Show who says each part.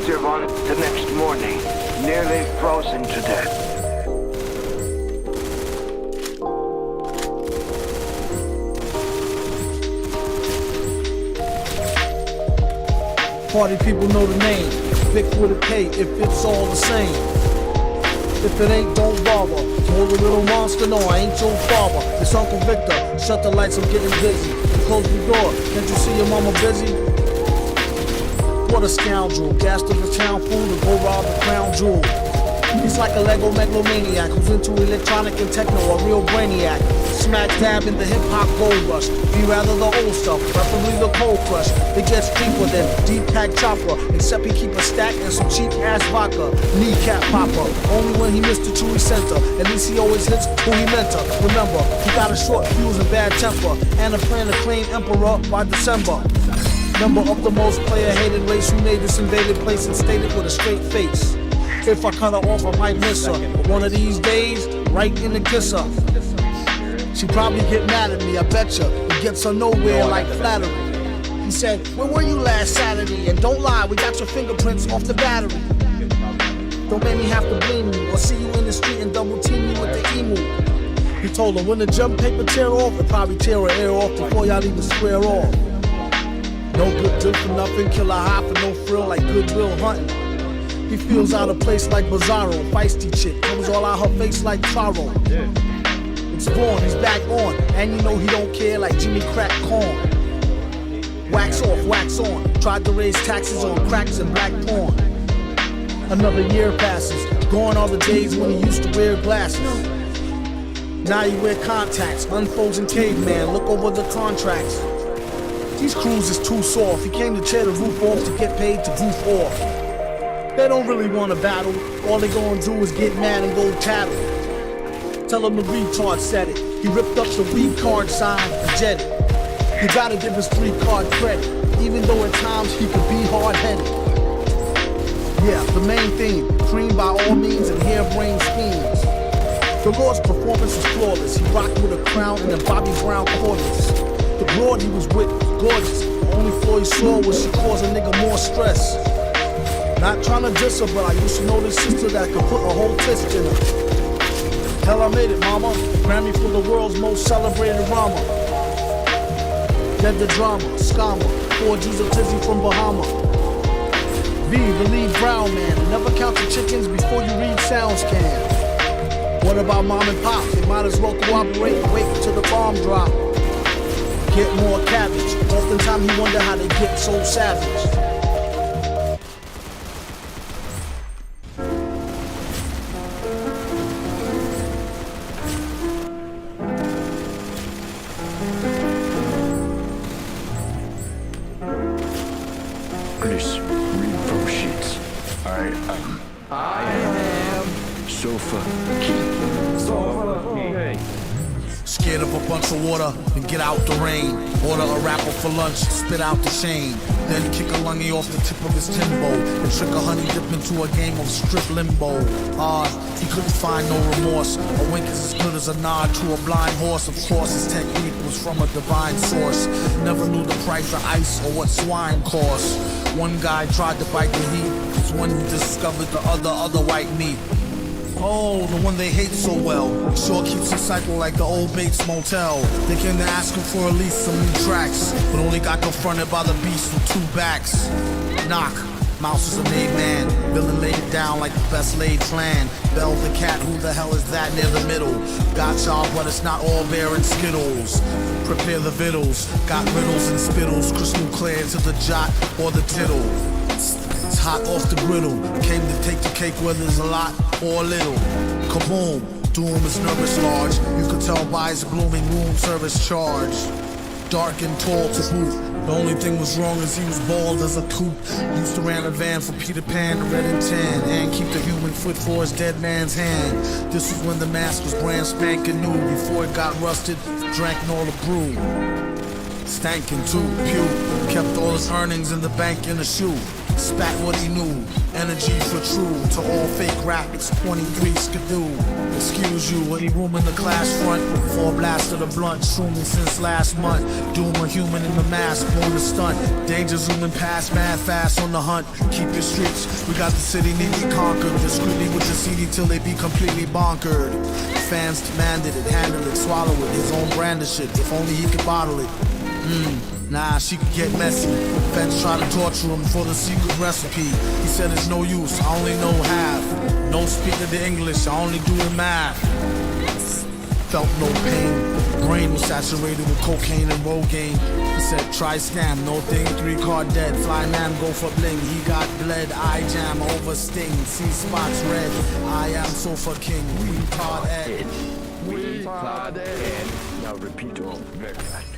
Speaker 1: later on the next morning, nearly frozen to death.
Speaker 2: Party people know the name. Vic with a K if it's all the same. If it ain't, don't bother. Told a little monster, no, I ain't your father. It's Uncle Victor. Shut the lights, I'm getting busy. Close the door. Can't you see your mama busy? What a scoundrel. Gassed up the town fool to go rob the crown jewel. He's like a Lego megalomaniac who's into electronic and techno, a real brainiac. Smack dab in the hip-hop gold rush. Be rather the old stuff, preferably the cold crush. It gets deeper than deep pack chopper, except he keep a stack and some cheap-ass vodka. Kneecap popper, only when he missed the true center. At least he always hits who he meant to. Remember, he got a short fuse and bad temper, and a plan to claim emperor by December. Member of the most player-hated race who made this invaded place and stated with a straight face. If I cut her off, I might miss her. But one of these days, right in the kisser. She probably get mad at me, I betcha. It gets her nowhere like flattery. He said, where were you last Saturday? And don't lie, we got your fingerprints off the battery. Don't make me have to blame you, or see you in the street and double team you with the emu. He told her, when the jump paper tear off, it'll probably tear her ear off before y'all even square off. No good drip for nothing, kill a high for no frill like Goodwill Hunting. He feels out of place like Bizarro, feisty chick, comes all out her face like Charo. It's born, he's back on, and you know he don't care like Jimmy Crack Corn. Wax off, wax on, tried to raise taxes on cracks and black porn. Another year passes, gone are the days when he used to wear glasses. Now you wear contacts, unfrozen caveman, look over the contracts. These crews is too soft, he came to tear the roof off to get paid to goof off. They don't really want to battle, all they gonna do is get mad and go tattle. Tell him the retard said it, he ripped up the weed card sign and jetted. You gotta give his 3-card credit, even though at times he could be hard-headed. Yeah, the main theme, cream by all means and harebrained schemes. The Lord's performance was flawless, he rocked with a crown and a Bobby Brown cordless. The broad he was with, gorgeous, the only flaw he saw was she caused a nigga more stress. Not trying to diss her, but I used to know this sister that could put a whole twist in her. Hell, I made it, mama. Grammy for the world's most celebrated rama. Dead the drama, scammer. 4 G's of Tizzy from Bahama. V, the lead brown man. And never count your chickens before you read SoundScan. What about mom and pop? They might as well cooperate and wait until the bomb drop. Get more cabbage. Oftentimes you wonder how they get so savage.
Speaker 3: Please read from sheets. I am Sofa King.
Speaker 2: Scared of a bunch of water, then get out the rain. Order a rapper for lunch, spit out the chain. Then kick a lungy off the tip of his timbo and trick a honey dip into a game of strip limbo. He couldn't find no remorse. A wink is as good as a nod to a blind horse. Of course, his technique was from a divine source. Never knew the price of ice or what swine cost. One guy tried to bite the heat, was when he discovered the other white meat. Oh, the one they hate so well. Sure keeps a cycle like the old Bates Motel. They came to ask him for at least some new tracks, but only got confronted by the beast with 2 backs. Knock. Mouse is a made man. Villain laid it down like the best laid plan. Bell the cat, who the hell is that near the middle? Got y'all, but it's not all bear and skittles. Prepare the vittles. Got riddles and spittles. Crystal clear to the jot or the tittle. It's hot off the griddle. Came to take the cake whether it's a lot or a little. Kaboom. Doom is nervous large. You could tell by his blooming room service charge. Dark and tall to boot. The only thing was wrong is he was bald as a coot. Used to ran a van for Peter Pan, red and tan, and keep the human foot for his dead man's hand. This was when the mask was brand spanking new. Before it got rusted, drank all the brew. Stankin' too, pew. Kept all his earnings in the bank in a shoe. Spat what he knew, energy for true. To all fake rap, it's 23 skidoo. Excuse you, any room in the class front? Before blast of the blunt, shrooming since last month. Doom a human in the mask, blown the stunt. Danger zooming past, mad fast on the hunt. Keep your streets, we got the city neatly conquered. Discreetly with the CD till they be completely bonkered. Fans demanded it, handle it, swallow it. His own brand of shit, if only he could bottle it. Nah, she could get messy. Feds try to torture him for the secret recipe. He said it's no use, I only know half. No speaking the English, I only do the math. Felt no pain. Brain was saturated with cocaine and Rogaine. He said try scam, no thing, 3 card dead. Fly man go for bling, he got bled. I jam over sting, see spots red. I am sofa king, we card Ed.
Speaker 3: We card Ed. Now repeat all. Very fast.